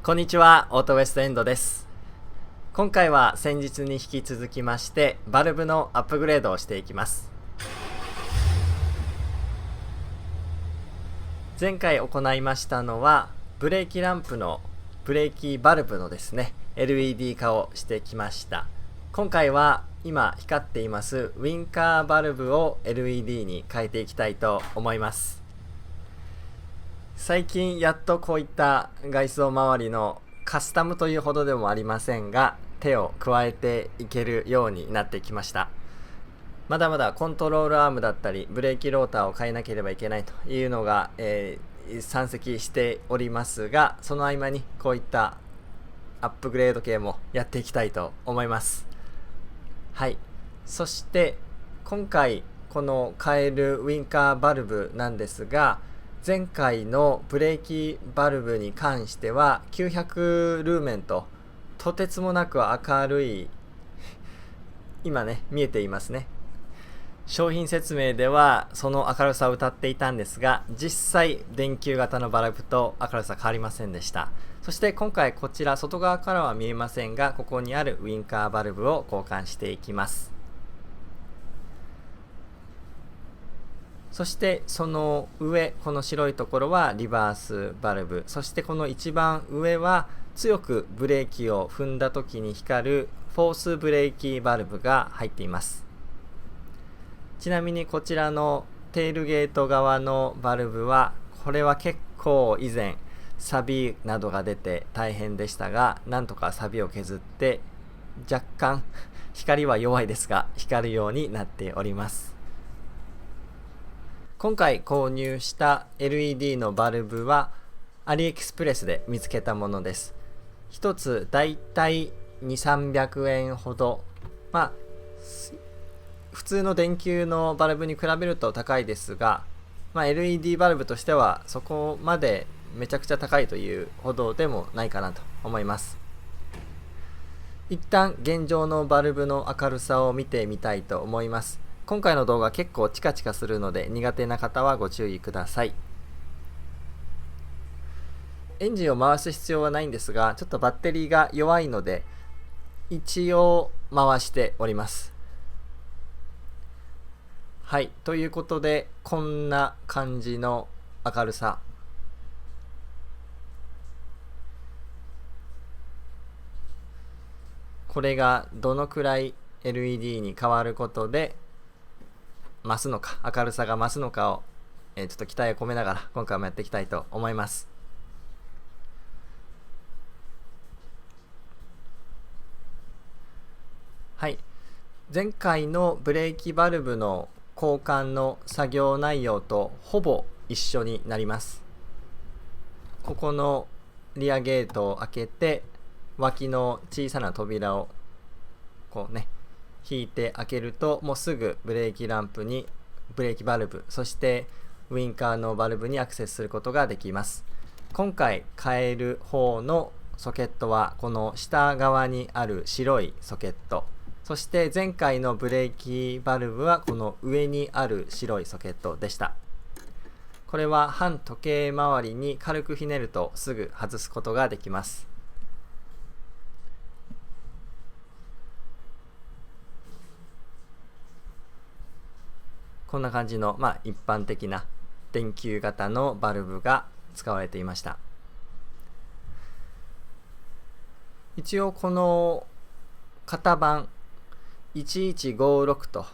こんにちは、オートウエストエンドです。今回は先日に引き続きましてバルブのアップグレードをしていきます。前回行いましたのはブレーキランプのブレーキバルブのですね LED 化をしてきました。今回は今光っていますウインカーバルブを LED に変えていきたいと思います。最近やっとこういった外装周りのカスタムというほどでもありませんが手を加えていけるようになってきました。まだまだコントロールアームだったりブレーキローターを変えなければいけないというのが、山積しておりますが、その合間にこういったアップグレード系もやっていきたいと思います。はい、そして今回この変えるウインカーバルブなんですが、前回のブレーキバルブに関しては900ルーメンととてつもなく明るい、今ね見えていますね。商品説明ではその明るさを謳っていたんですが、実際電球型のバルブと明るさ変わりませんでした。そして今回こちら外側からは見えませんが、ここにあるウインカーバルブを交換していきます。そしてその上、この白いところはリバースバルブ、そしてこの一番上は強くブレーキを踏んだ時に光るフォースブレーキバルブが入っています。ちなみにこちらのテールゲート側のバルブは、これは結構以前錆などが出て大変でしたが、なんとか錆を削って若干光は弱いですが光るようになっております。今回購入した LED のバルブはアリエクスプレスで見つけたものです。一つだいたい2、300円ほど、普通の電球のバルブに比べると高いですが、LED バルブとしてはそこまでめちゃくちゃ高いというほどでもないかなと思います。一旦現状のバルブの明るさを見てみたいと思います。今回の動画結構チカチカするので苦手な方はご注意ください。エンジンを回す必要はないんですが、ちょっとバッテリーが弱いので一応回しております。はい、ということでこんな感じの明るさ。これがどのくらい LED に変わることで増すのか、明るさが増すのかを、ちょっと期待を込めながら今回もやっていきたいと思います。はい、前回のブレーキバルブの交換の作業内容とほぼ一緒になります。ここのリアゲートを開けて脇の小さな扉をこうね引いて開けると、もうすぐブレーキランプにブレーキバルブ、そしてウインカーのバルブにアクセスすることができます。今回変える方のソケットはこの下側にある白いソケット、そして前回のブレーキバルブはこの上にある白いソケットでした。これは反時計回りに軽くひねるとすぐ外すことができます。こんな感じの、一般的な電球型のバルブが使われていました。一応この型番1156と、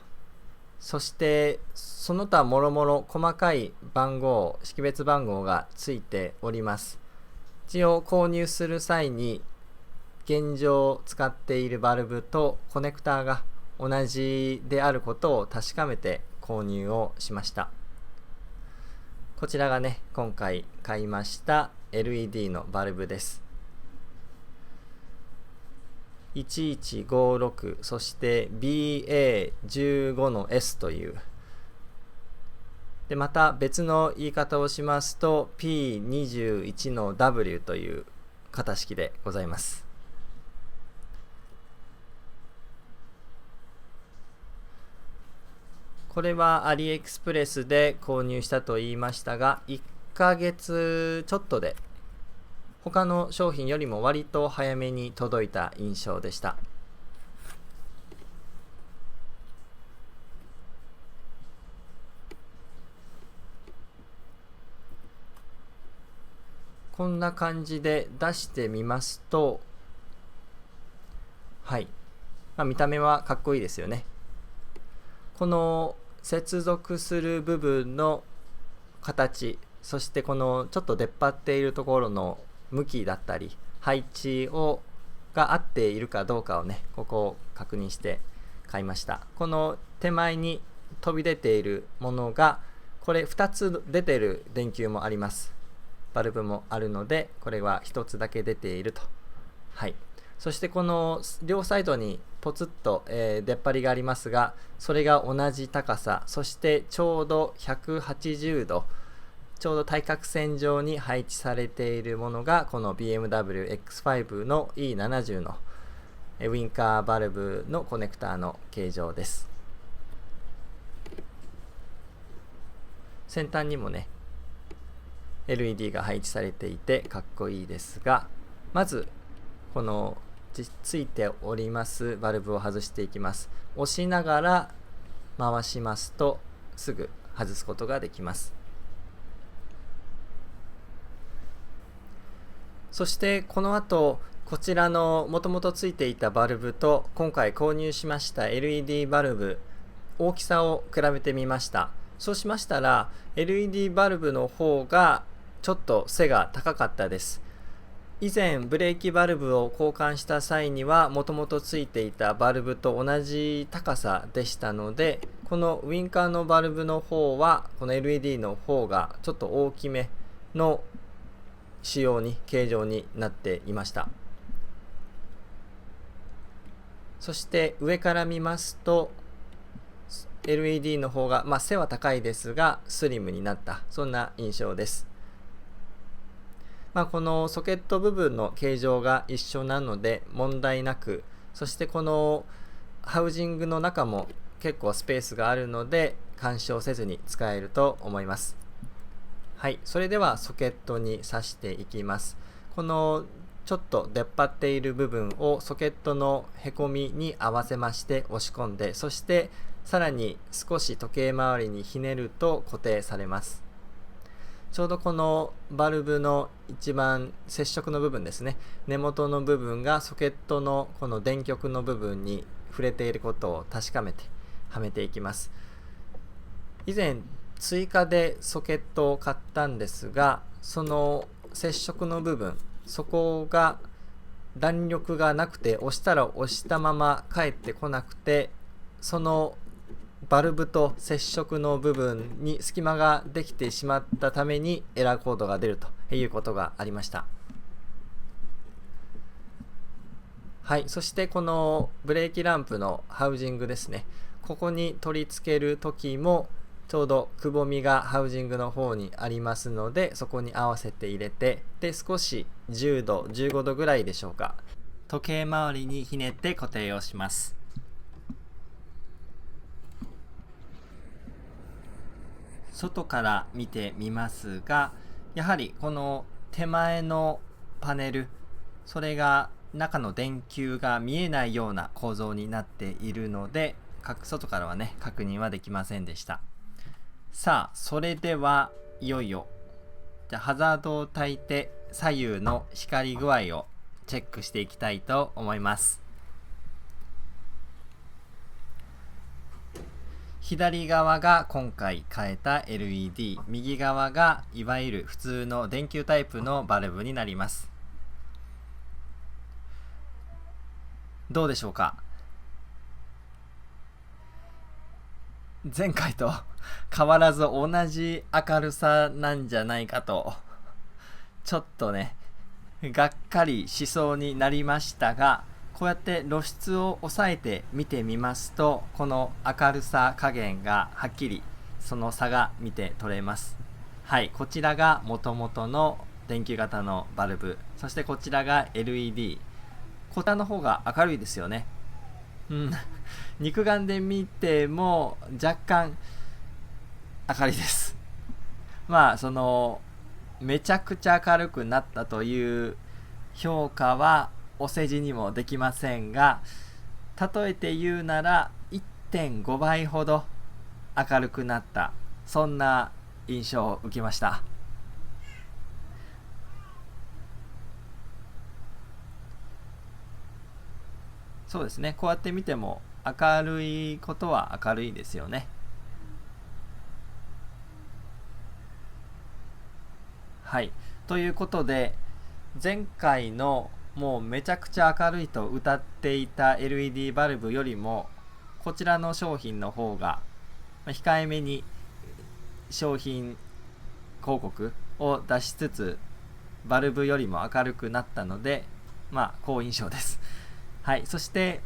そしてその他もろもろ細かい番号、識別番号がついております。一応購入する際に現状使っているバルブとコネクターが同じであることを確かめて購入をしました。こちらがね、今回買いました LED のバルブです。1156、そして BA15 の S という、でまた別の言い方をしますと P21 の W という型式でございます。これはアリエクスプレスで購入したと言いましたが、1ヶ月ちょっとで他の商品よりも割と早めに届いた印象でした。こんな感じで出してみますと、はい、見た目はかっこいいですよね。この接続する部分の形、そしてこのちょっと出っ張っているところの向きだったり配置が合っているかどうかをね、ここを確認して買いました。この手前に飛び出ているものが、これ2つ出ている電球もあります。バルブもあるので、これは1つだけ出ていると。はい。そしてこの両サイドにポツッと、出っ張りがありますが、それが同じ高さ、そしてちょうど180度、ちょうど対角線上に配置されているものが、この BMW X5 の E70 のウィンカーバルブのコネクターの形状です。先端にもね、LED が配置されていてかっこいいですが、まずこのついておりますバルブを外していきます。押しながら回しますとすぐ外すことができます。そしてこの後、こちらのもともとついていたバルブと今回購入しました LED バルブ、大きさを比べてみました。そうしましたら LED バルブの方がちょっと背が高かったです。以前ブレーキバルブを交換した際にはもともとついていたバルブと同じ高さでしたので、このウインカーのバルブの方はこの LED の方がちょっと大きめの形状になっていました。そして上から見ますと LED の方が、背は高いですがスリムになった、そんな印象です。このソケット部分の形状が一緒なので問題なく、そしてこのハウジングの中も結構スペースがあるので干渉せずに使えると思います。はい、それではソケットに挿していきます。このちょっと出っ張っている部分をソケットのへこみに合わせまして押し込んで、そしてさらに少し時計回りにひねると固定されます。ちょうどこのバルブの一番接触の部分ですね、根元の部分がソケットのこの電極の部分に触れていることを確かめてはめていきます。以前追加でソケットを買ったんですが、その接触の部分、そこが弾力がなくて押したら押したまま返ってこなくて、そのバルブと接触の部分に隙間ができてしまったためにエラーコードが出るということがありました。はい、そしてこのブレーキランプのハウジングですね、ここに取り付ける時もちょうどくぼみがハウジングの方にありますので、そこに合わせて入れて、で少し10度15度ぐらいでしょうか、時計回りにひねって固定をします。外から見てみますが、やはりこの手前のパネル、それが中の電球が見えないような構造になっているので、外からはね確認はできませんでした。さあ、それではいよいよハザードを焚いて左右の光具合をチェックしていきたいと思います。左側が今回変えた LED、 右側がいわゆる普通の電球タイプのバルブになります。どうでしょうか。前回と変わらず同じ明るさなんじゃないかと、ちょっとねがっかりしそうになりましたが、こうやって露出を抑えて見てみますと、この明るさ加減がはっきりその差が見て取れます。はい、こちらが元々の電球型のバルブ、そしてこちらが LED。 こちらの方が明るいですよね。肉眼で見ても若干明るいです。そのめちゃくちゃ明るくなったという評価はお世辞にもできませんが、例えて言うなら 1.5 倍ほど明るくなった、そんな印象を受けました。そうですね、こうやって見ても明るいことは明るいですよね。はい、ということで、前回のもうめちゃくちゃ明るいと謳っていた LED バルブよりも、こちらの商品の方が控えめに商品広告を出しつつ、バルブよりも明るくなったので、好印象です。はい、そして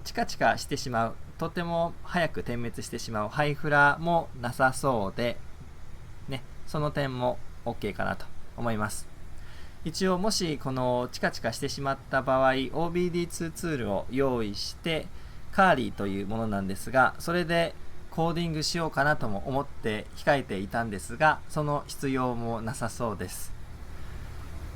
チカチカしてしまう、とても早く点滅してしまうハイフラもなさそうで、その点も OK かなと思います。一応もしこのチカチカしてしまった場合、 OBD2 ツールを用意してカーリーというものなんですが、それでコーディングしようかなとも思って控えていたんですが、その必要もなさそうです。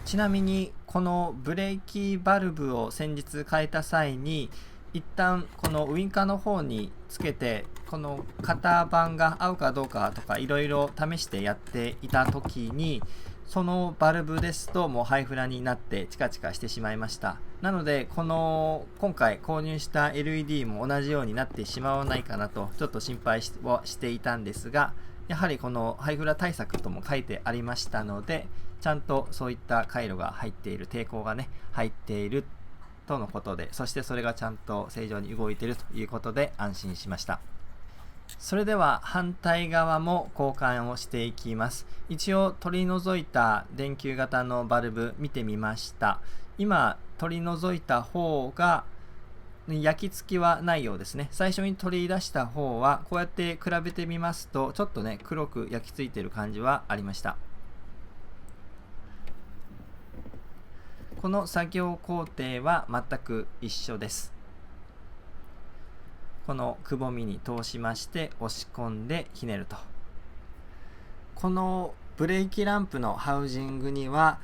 ちなみにこのブレーキバルブを先日変えた際に、一旦このウインカーの方につけて、この型番が合うかどうかとかいろいろ試してやっていた時に、そのバルブですともうハイフラになってチカチカしてしまいました。なので今回購入した LED も同じようになってしまわないかなとちょっと心配をしていたんですが、やはりこのハイフラ対策とも書いてありましたので、ちゃんとそういった回路が入っている、抵抗が入っているとのことで、そしてそれがちゃんと正常に動いているということで安心しました。それでは反対側も交換をしていきます。一応取り除いた電球型のバルブ見てみました。今取り除いた方が焼き付きはないようですね。最初に取り出した方はこうやって比べてみますと、ちょっと黒く焼き付いている感じはありました。この作業工程は全く一緒です。このくぼみに通しまして押し込んでひねると。このブレーキランプのハウジングには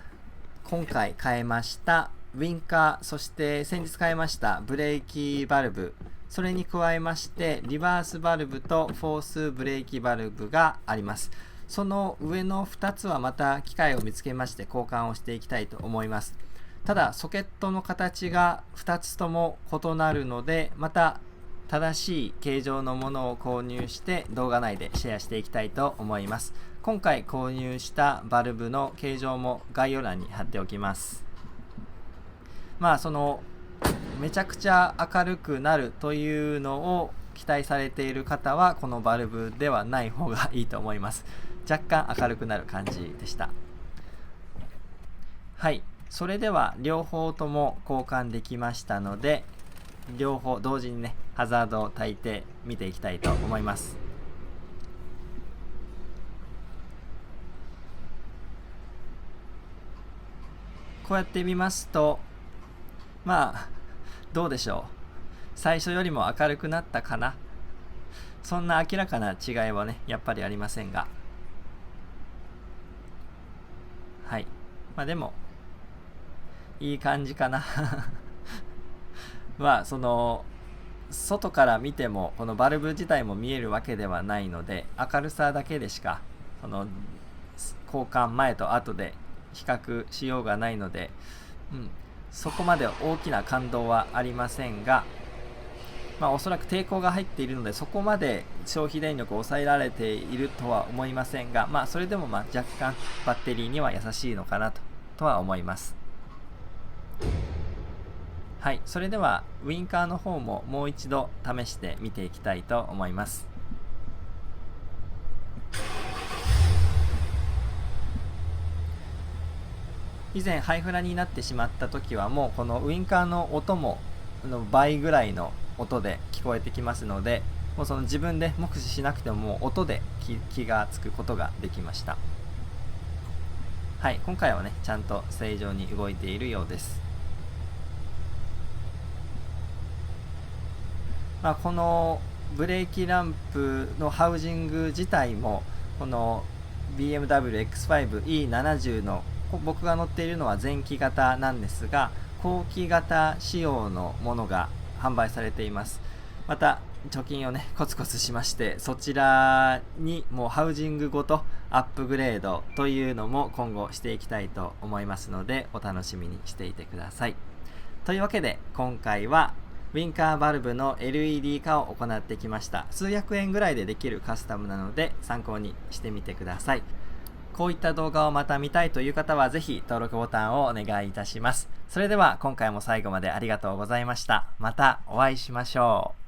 今回変えましたウインカー、そして先日変えましたブレーキバルブ、それに加えましてリバースバルブとフォースブレーキバルブがあります。その上の2つはまた機会を見つけまして交換をしていきたいと思います。ただソケットの形が2つとも異なるので、また正しい形状のものを購入して動画内でシェアしていきたいと思います。今回購入したバルブの形状も概要欄に貼っておきます。そのめちゃくちゃ明るくなるというのを期待されている方はこのバルブではない方がいいと思います。若干明るくなる感じでした。はい、それでは両方とも交換できましたので、両方同時にハザードを焚いて見ていきたいと思います。こうやって見ますとどうでしょう、最初よりも明るくなったかな。そんな明らかな違いはやっぱりありませんが、はい、でもいい感じかなその外から見てもこのバルブ自体も見えるわけではないので、明るさだけでしかその交換前と後で比較しようがないので、そこまで大きな感動はありませんが、おそらく抵抗が入っているのでそこまで消費電力を抑えられているとは思いませんが、それでも若干バッテリーには優しいのかなとは思います。はい、それではウインカーの方ももう一度試してみていきたいと思います。以前ハイフラになってしまった時はもうこのウインカーの音も倍ぐらいの音で聞こえてきますので、もうその自分で目視しなくてももう音で気がつくことができました。はい、今回はちゃんと正常に動いているようです。このブレーキランプのハウジング自体もこの BMW X5E70 の僕が乗っているのは前期型なんですが、後期型仕様のものが販売されています。また貯金をねコツコツしまして、そちらにもうハウジングごとアップグレードというのも今後していきたいと思いますので、お楽しみにしていてください。というわけで今回はウィンカーバルブの LED 化を行ってきました。数百円ぐらいでできるカスタムなので参考にしてみてください。こういった動画をまた見たいという方はぜひ登録ボタンをお願いいたします。それでは今回も最後までありがとうございました。またお会いしましょう。